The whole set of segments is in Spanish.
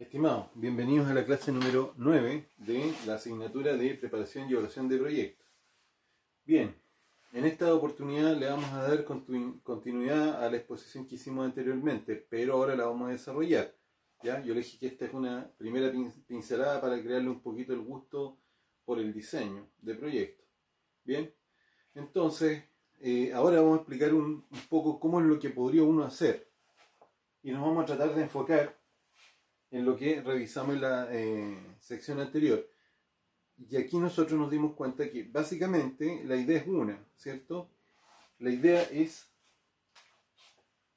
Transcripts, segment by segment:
Estimados, bienvenidos a la clase número 9 de la asignatura de preparación y evaluación de proyectos. Bien, en esta oportunidad le vamos a dar continuidad a la exposición que hicimos anteriormente, pero ahora la vamos a desarrollar. ¿Ya? Yo le dije que esta es una primera pincelada para crearle un poquito el gusto por el diseño de proyectos. Bien, entonces ahora vamos a explicar un poco cómo es lo que podría uno hacer y nos vamos a tratar de enfocar en lo que revisamos en la sección anterior. Y aquí nosotros nos dimos cuenta que básicamente la idea es una, ¿cierto? La idea es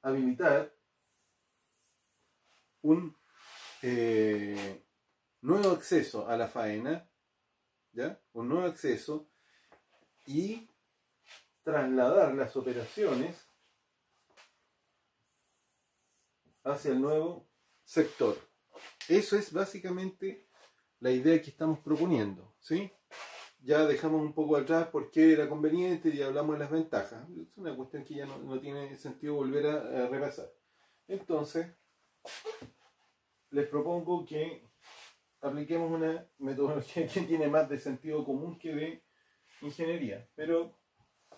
habilitar un nuevo acceso a la faena, ¿ya? Un nuevo acceso y trasladar las operaciones hacia el nuevo sector. Eso es básicamente la idea que estamos proponiendo, ¿sí? Ya dejamos un poco atrás por qué era conveniente y hablamos de las ventajas. Es una cuestión que ya no tiene sentido volver a repasar. Entonces, les propongo que apliquemos una metodología que tiene más de sentido común que de ingeniería, pero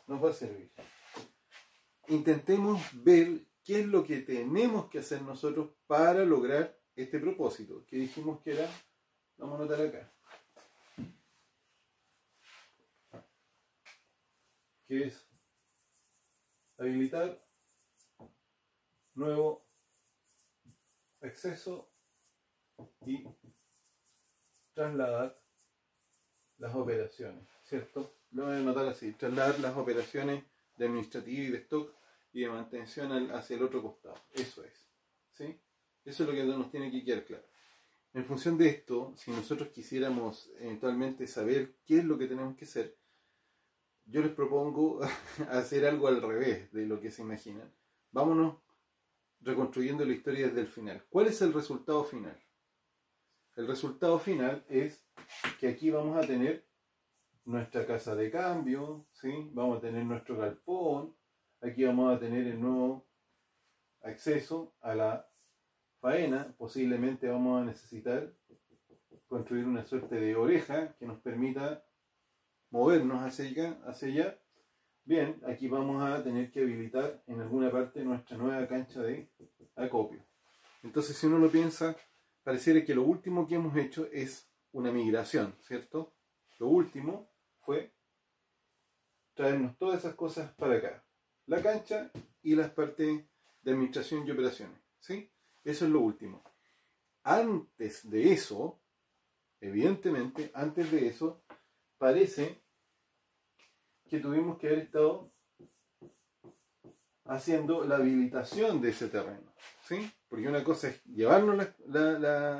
nos va a servir. Intentemos ver qué es lo que tenemos que hacer nosotros para lograr este propósito, que dijimos que era, vamos a anotar acá, que es habilitar nuevo acceso y trasladar las operaciones, ¿cierto? Lo voy a anotar así, trasladar las operaciones de administrativa y de stock y de mantención hacia el otro costado. Eso es, ¿sí? Eso es lo que nos tiene que quedar claro. En función de esto, si nosotros quisiéramos eventualmente saber qué es lo que tenemos que hacer, yo les propongo hacer algo al revés de lo que se imaginan. Vámonos reconstruyendo la historia desde el final. ¿Cuál es el resultado final? El resultado final es que aquí vamos a tener nuestra casa de cambio, ¿sí? Vamos a tener nuestro galpón, aquí vamos a tener el nuevo acceso a la faena, posiblemente vamos a necesitar construir una suerte de oreja que nos permita movernos hacia allá. Bien, aquí vamos a tener que habilitar en alguna parte nuestra nueva cancha de acopio. Entonces, si uno lo piensa, pareciera que lo último que hemos hecho es una migración, ¿cierto? Lo último fue traernos todas esas cosas para acá. La cancha y las partes de administración y operaciones, ¿sí? Eso es lo último. Antes de eso, evidentemente, antes de eso, parece que tuvimos que haber estado haciendo la habilitación de ese terreno, ¿sí? Porque una cosa es llevarnos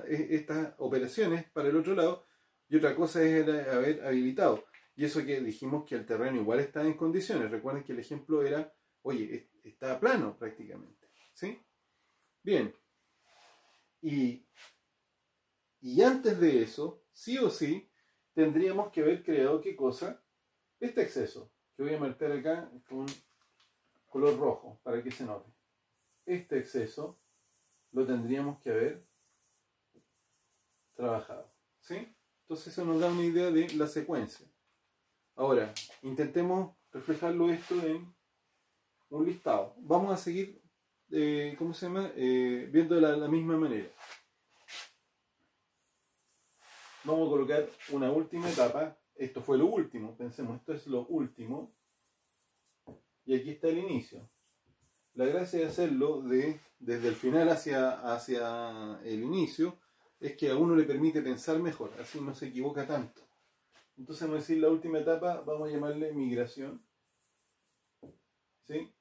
estas operaciones para el otro lado y otra cosa es haber habilitado. Y eso que dijimos que el terreno igual está en condiciones. Recuerden que el ejemplo era, oye, está plano prácticamente, ¿sí? Bien. Y antes de eso, sí o sí, tendríamos que haber creado, ¿qué cosa? Este acceso, que voy a marcar acá con color rojo, para que se note. Este acceso lo tendríamos que haber trabajado, ¿sí? Entonces eso nos da una idea de la secuencia. Ahora, intentemos reflejarlo esto en un listado. Vamos a seguir, ¿cómo se llama? Viendo de la misma manera. Vamos a colocar una última etapa. Esto fue lo último, pensemos, esto es lo último. Y aquí está el inicio. La gracia de hacerlo desde el final hacia el inicio es que a uno le permite pensar mejor, así no se equivoca tanto. Entonces vamos a decir la última etapa, vamos a llamarle migración, ¿sí?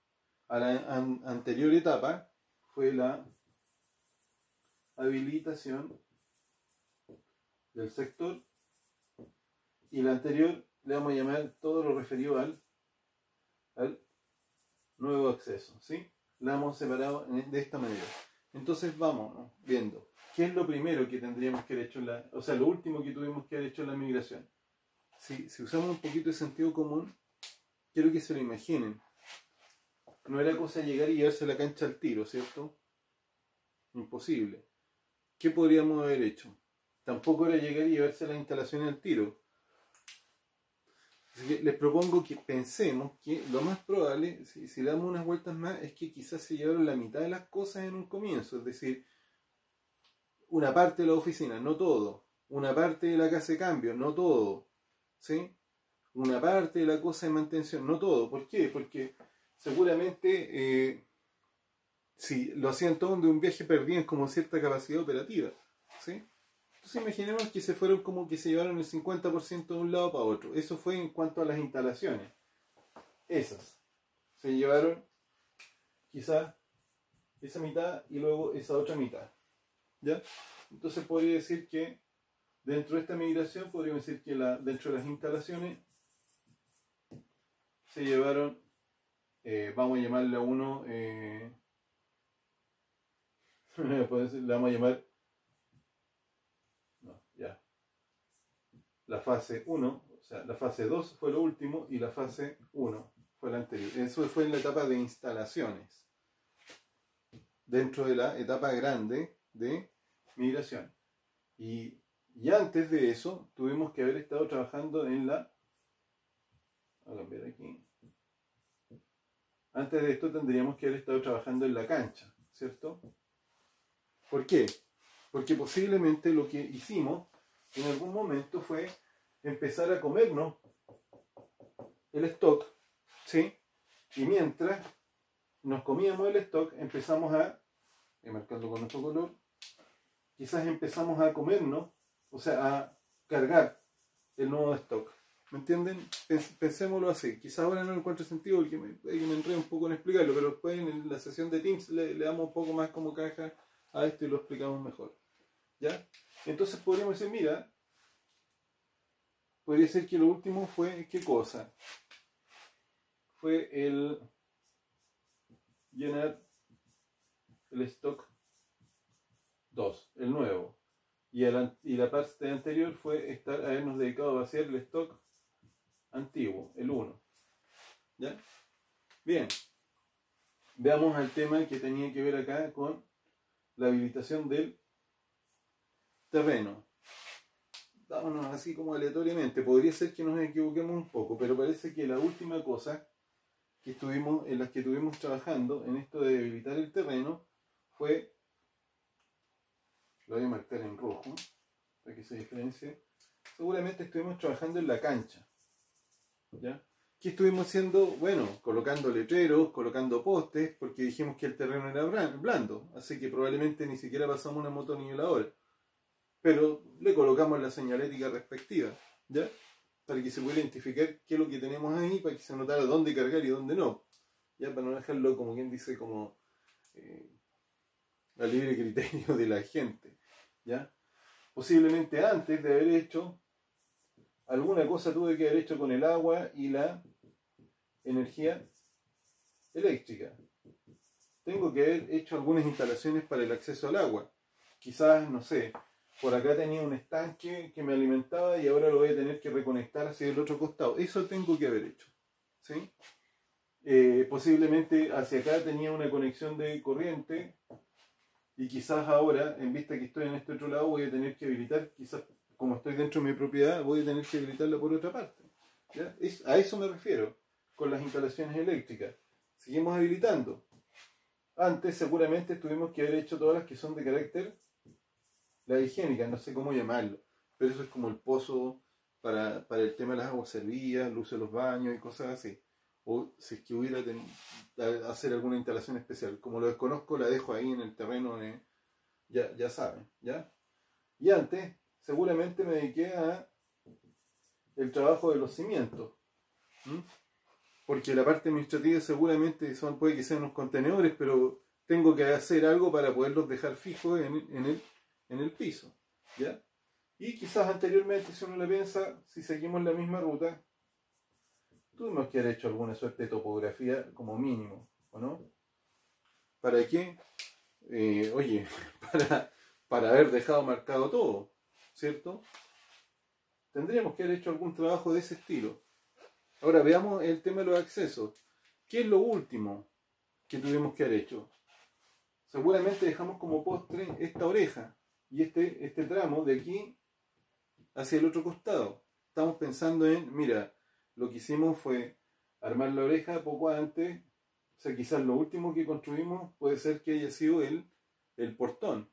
A la anterior etapa fue la habilitación del sector y la anterior le vamos a llamar todo lo referido al nuevo acceso, ¿sí? La hemos separado de esta manera. Entonces vamos viendo qué es lo primero que tendríamos que haber hecho lo último que tuvimos que haber hecho en la migración. Si usamos un poquito de sentido común, quiero que se lo imaginen. No era cosa llegar y llevarse la cancha al tiro, ¿cierto? Imposible. ¿qué podríamos haber hecho? Tampoco era llegar y llevarse las instalaciones al tiro. Así que les propongo que pensemos que lo más probable, si le damos unas vueltas más, es que quizás se llevaron la mitad de las cosas en un comienzo. Es decir, una parte de la oficina, no todo. Una parte de la casa de cambio, no todo. ¿Sí? Una parte de la cosa de mantención, no todo. ¿Por qué? Porque seguramente si lo hacían todo de un viaje perdían como cierta capacidad operativa. ¿Sí? Entonces imaginemos que se fueron como que se llevaron el 50% de un lado para otro. Eso fue en cuanto a las instalaciones. Esas. Se llevaron quizás esa mitad y luego esa otra mitad. ¿Ya? Entonces podría decir que dentro de esta migración, podríamos decir que dentro de las instalaciones se llevaron, vamos a llamarle a uno, le vamos a llamar, no, ya, la fase 1, o sea, la fase 2 fue lo último y la fase 1 fue la anterior. Eso fue en la etapa de instalaciones, dentro de la etapa grande de migración. Y antes de eso, tuvimos que haber estado trabajando en la... Voy a cambiar aquí. Antes de esto tendríamos que haber estado trabajando en la cancha, ¿cierto? ¿Por qué? Porque posiblemente lo que hicimos en algún momento fue empezar a comernos el stock, ¿sí? Y mientras nos comíamos el stock, empezamos a, marcando con nuestro color, quizás empezamos a comernos, o sea, a cargar el nuevo stock. ¿Me entienden? Pensémoslo así. Quizás ahora no encuentro sentido porque me enredo un poco en explicarlo, pero después en la sesión de Teams le damos un poco más como caja a esto y lo explicamos mejor. ¿Ya? Entonces podríamos decir, mira, podría ser que lo último fue, ¿qué cosa? Fue el llenar el stock 2, el nuevo. Y la parte anterior fue habernos dedicado a vaciar el stock antiguo, el 1. ¿Ya? Bien. Veamos al tema que tenía que ver acá con la habilitación del terreno. Vámonos así como aleatoriamente. Podría ser que nos equivoquemos un poco, pero parece que la última cosa en las que estuvimos trabajando en esto de habilitar el terreno fue, lo voy a marcar en rojo para que se diferencie, seguramente estuvimos trabajando en la cancha. ¿Ya? ¿Qué estuvimos haciendo? Bueno, colocando letreros, colocando postes, porque dijimos que el terreno era blando, así que probablemente ni siquiera pasamos una motoniveladora. Pero le colocamos la señalética respectiva, ¿ya? Para que se pueda identificar qué es lo que tenemos ahí, para que se notara dónde cargar y dónde no. Ya, para no dejarlo como quien dice, como a libre criterio de la gente. ¿Ya? Posiblemente antes de haber hecho alguna cosa tuve que haber hecho con el agua y la energía eléctrica. Tengo que haber hecho algunas instalaciones para el acceso al agua. Quizás, no sé, por acá tenía un estanque que me alimentaba y ahora lo voy a tener que reconectar hacia el otro costado. Eso tengo que haber hecho. ¿Sí? Posiblemente hacia acá tenía una conexión de corriente y quizás ahora, en vista que estoy en este otro lado, voy a tener que habilitar, quizás como estoy dentro de mi propiedad, voy a tener que habilitarla por otra parte. ¿Ya? A eso me refiero con las instalaciones eléctricas. Seguimos habilitando. Antes seguramente tuvimos que haber hecho todas las que son de carácter, la higiénica, no sé cómo llamarlo, pero eso es como el pozo para el tema de las aguas servidas, el uso de los baños y cosas así. O si es que hubiera hacer alguna instalación especial. Como lo desconozco, la dejo ahí en el terreno, ya saben, ¿ya? Y antes, seguramente me dediqué a el trabajo de los cimientos. Porque la parte administrativa seguramente puede que sean unos contenedores, pero tengo que hacer algo para poderlos dejar fijos en el piso. ¿Ya? Y quizás anteriormente, si uno le piensa, si seguimos la misma ruta, tuvimos que haber hecho alguna suerte de topografía como mínimo, ¿o no? ¿Para qué? Oye, para haber dejado marcado todo, ¿cierto? Tendríamos que haber hecho algún trabajo de ese estilo. Ahora veamos el tema de los accesos. ¿Qué es lo último que tuvimos que haber hecho? Seguramente dejamos como postre esta oreja, y este tramo de aquí hacia el otro costado. Estamos pensando en, mira, lo que hicimos fue armar la oreja poco antes, o sea, quizás lo último que construimos puede ser que haya sido el portón.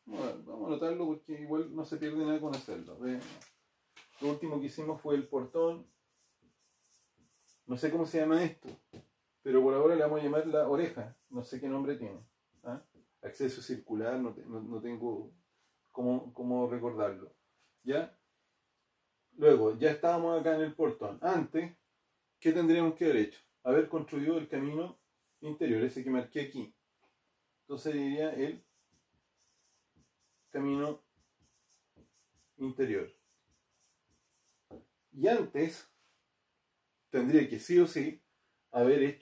Bueno, vamos a anotarlo porque igual no se pierde nada con hacerlo. Lo último que hicimos fue el portón. No sé cómo se llama esto, pero por ahora le vamos a llamar la oreja. No sé qué nombre tiene. ¿Ah? Acceso circular, no tengo cómo recordarlo. ¿Ya? Luego, ya estábamos acá en el portón. Antes, ¿qué tendríamos que haber hecho? Haber construido el camino interior, ese que marqué aquí. Entonces diría el camino interior. Y antes, tendría que sí o sí haber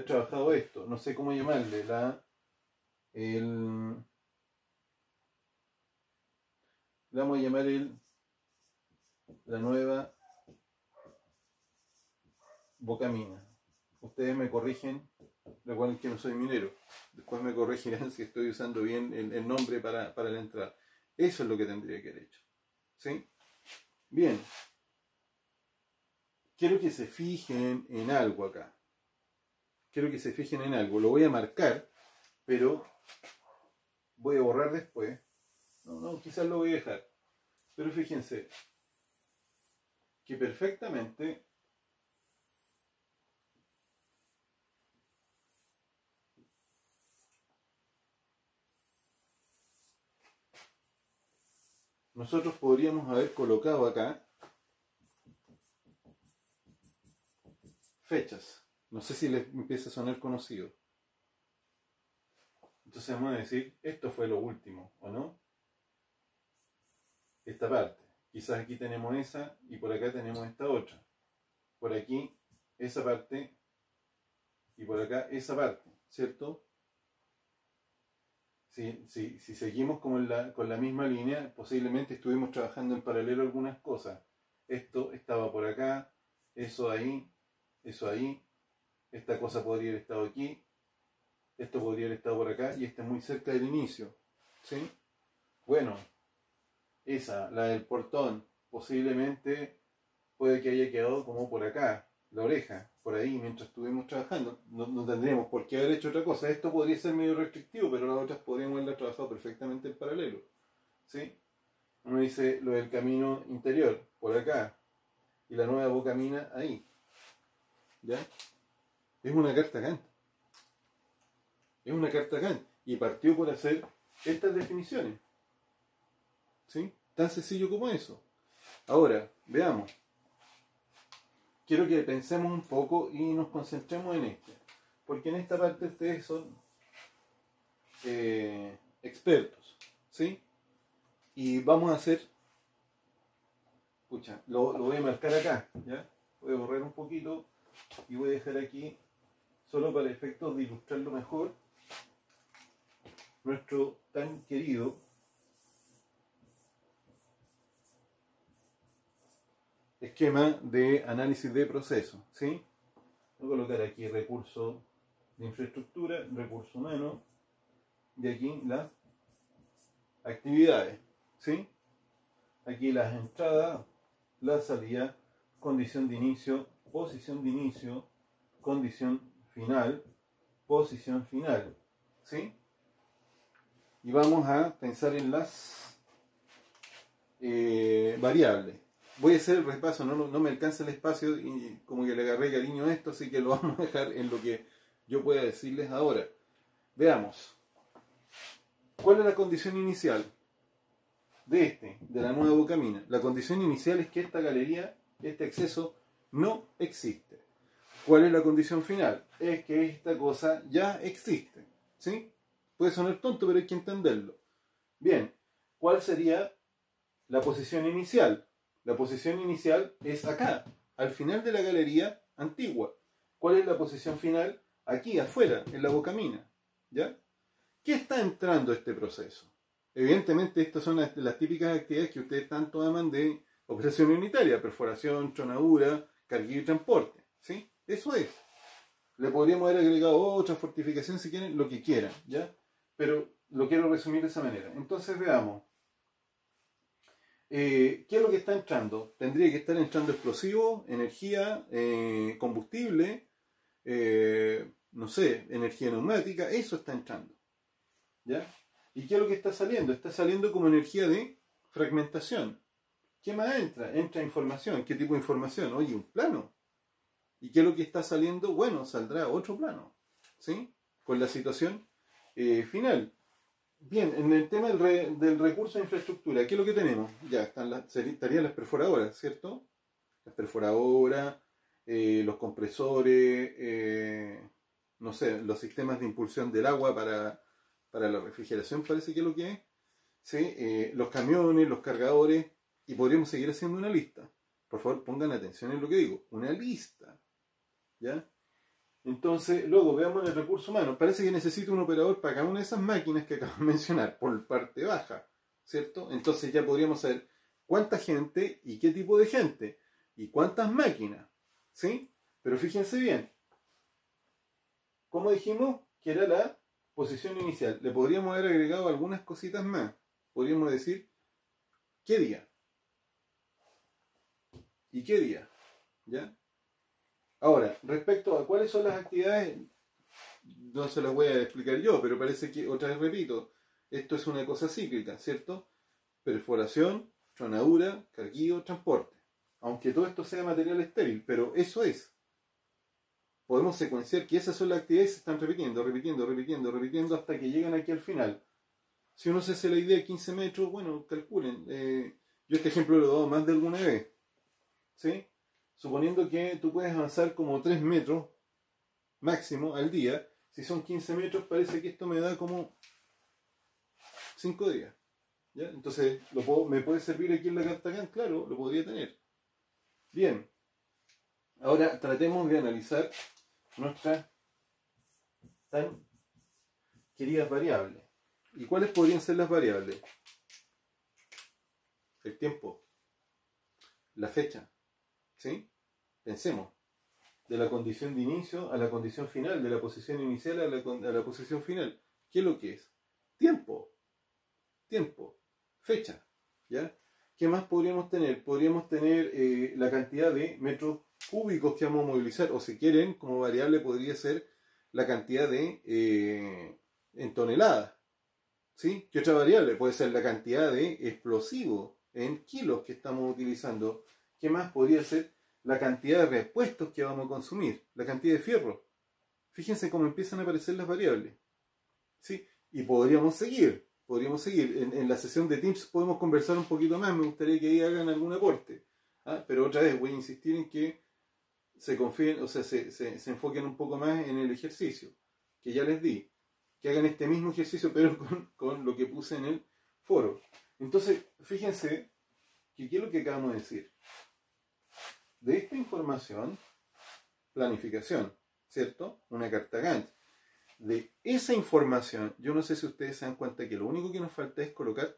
trabajado esto. No sé cómo llamarle, le vamos a llamar la nueva bocamina. Ustedes me corrigen, recuerden que no soy minero, después me corregirán si estoy usando bien el nombre para la entrada. Eso es lo que tendría que haber hecho. ¿Sí? Bien. Quiero que se fijen en algo acá. Quiero que se fijen en algo. Lo voy a marcar, pero voy a borrar después. No, quizás lo voy a dejar. Pero fíjense que perfectamente nosotros podríamos haber colocado acá fechas. No sé si les empieza a sonar conocido. Entonces vamos a decir, esto fue lo último, ¿o no? Esta parte. Quizás aquí tenemos esa y por acá tenemos esta otra. Por aquí esa parte y por acá esa parte, ¿cierto? Si seguimos con la misma línea, posiblemente estuvimos trabajando en paralelo algunas cosas. Esto estaba por acá, eso ahí, esta cosa podría haber estado aquí, esto podría haber estado por acá y está muy cerca del inicio. ¿Sí? Bueno, esa, la del portón, posiblemente puede que haya quedado como por acá, la oreja, por ahí, mientras estuvimos trabajando. No tendríamos por qué haber hecho otra cosa. Esto podría ser medio restrictivo, pero las otras podríamos haberlas trabajado perfectamente en paralelo. ¿Sí? Uno dice lo del camino interior, por acá, y la nueva bocamina ahí. ¿Ya? Es una carta Gantt. Es una carta Gantt. Y partió por hacer estas definiciones. ¿Sí? Tan sencillo como eso. Ahora, veamos. Quiero que pensemos un poco y nos concentremos en esto. Porque en esta parte ustedes son expertos. ¿Sí? Y vamos a hacer... Escucha, lo voy a marcar acá. ¿Ya? Voy a borrar un poquito y voy a dejar aquí, solo para efectos de ilustrarlo mejor, nuestro tan querido esquema de análisis de procesos. ¿Sí? Voy a colocar aquí recurso de infraestructura, recurso humano, y aquí las actividades. ¿Sí? Aquí las entradas, la salida, condición de inicio, posición de inicio, condición final, posición final. ¿Sí? Y vamos a pensar en las variables. Voy a hacer el repaso, no me alcanza el espacio y como que le agarré cariño a esto, así que lo vamos a dejar en lo que yo pueda decirles ahora. Veamos. ¿Cuál es la condición inicial de la nueva bocamina? La condición inicial es que esta galería, este acceso, no existe. ¿Cuál es la condición final? Es que esta cosa ya existe. ¿Sí? Puede sonar tonto, pero hay que entenderlo. Bien, ¿cuál sería la posición inicial? La posición inicial es acá, al final de la galería antigua. ¿Cuál es la posición final? Aquí, afuera, en la bocamina. ¿Ya? ¿Qué está entrando a este proceso? Evidentemente, estas son las típicas actividades que ustedes tanto aman de operación unitaria: perforación, tronadura, carguillo y transporte. ¿Sí? Eso es. Le podríamos haber agregado otra fortificación si quieren, lo que quieran, ¿ya? Pero Lo quiero resumir de esa manera. Entonces veamos. ¿Qué es lo que está entrando? Tendría que estar entrando explosivo, energía, combustible, no sé, energía neumática, eso está entrando. ¿Ya? ¿Y qué es lo que está saliendo? Está saliendo como energía de fragmentación. ¿Qué más entra? Entra información. ¿Qué tipo de información? Oye, un plano. ¿Y qué es lo que está saliendo? Bueno, saldrá otro plano. ¿Sí? Con la situación final. Bien, en el tema del recurso de infraestructura, ¿qué es lo que tenemos? Ya estarían las perforadoras, ¿cierto? Las perforadoras, los compresores, no sé, los sistemas de impulsión del agua para la refrigeración, parece que es lo que es. ¿Sí? Los camiones, los cargadores, y podríamos seguir haciendo una lista. Por favor, pongan atención en lo que digo. Una lista. ¿Ya? Entonces, luego veamos el recurso humano. Parece que necesito un operador para cada una de esas máquinas que acabo de mencionar, por parte baja, ¿cierto? Entonces ya podríamos saber cuánta gente y qué tipo de gente y cuántas máquinas, ¿sí? Pero fíjense bien, como dijimos que era la posición inicial, le podríamos haber agregado algunas cositas más. Podríamos decir, ¿qué día? ¿Y qué día? ¿Ya? Ahora, respecto a cuáles son las actividades, no se las voy a explicar yo, pero parece que, otra vez repito, esto es una cosa cíclica, ¿cierto? Perforación, tronadura, carguío, transporte. Aunque todo esto sea material estéril, pero eso es. Podemos secuenciar que esas son las actividades que se están repitiendo hasta que llegan aquí al final. Si uno se hace la idea de 15 metros, bueno, calculen. Yo este ejemplo lo he dado más de alguna vez. ¿Sí? Suponiendo que tú puedes avanzar como 3 metros máximo al día, si son 15 metros parece que esto me da como 5 días. ¿Ya? Entonces, ¿me puede servir aquí en la Cartagán? Claro, lo podría tener. Bien. Ahora tratemos de analizar nuestras tan queridas variables. ¿Y cuáles podrían ser las variables? El tiempo, la fecha, ¿sí? Pensemos, de la condición de inicio a la condición final, de la posición inicial a la posición final. ¿Qué es lo que es? Tiempo, fecha, ¿ya? ¿Qué más podríamos tener? Podríamos tener la cantidad de metros cúbicos que vamos a movilizar, o si quieren, como variable podría ser la cantidad de en toneladas, ¿sí? ¿Qué otra variable? Puede ser la cantidad de explosivo en kilos que estamos utilizando. ¿Qué más podría ser? La cantidad de repuestos que vamos a consumir, la cantidad de fierro. Fíjense cómo empiezan a aparecer las variables, ¿sí? Y podríamos seguir. En la sesión de Teams podemos conversar un poquito más, me gustaría que ahí hagan algún aporte. ¿Ah? Pero otra vez voy a insistir en que se confíen, o sea, se enfoquen un poco más en el ejercicio, que ya les di. Que hagan este mismo ejercicio, pero con lo que puse en el foro. Entonces, fíjense que qué es lo que acabamos de decir. De esta información, planificación, ¿cierto? Una carta Gantt. De esa información, yo no sé si ustedes se dan cuenta que lo único que nos falta es colocar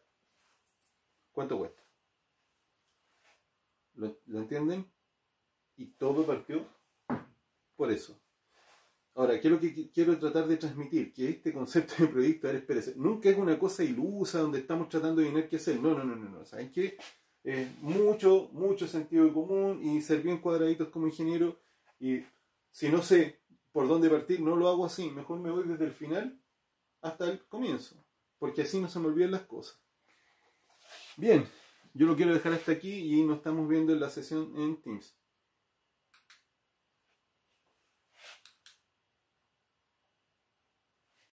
cuánto cuesta. ¿Lo entienden? Y todo partió por eso. Ahora, ¿qué es lo que quiero tratar de transmitir? Que este concepto de proyecto, a ver, espérense, nunca es una cosa ilusa donde estamos tratando de adivinar qué hacer. No. ¿Saben qué? Mucho sentido común y ser bien cuadraditos como ingeniero. Y si no sé por dónde partir, no lo hago así. Mejor me voy desde el final hasta el comienzo. Porque así no se me olvidan las cosas. Bien, yo lo quiero dejar hasta aquí y nos estamos viendo en la sesión en Teams.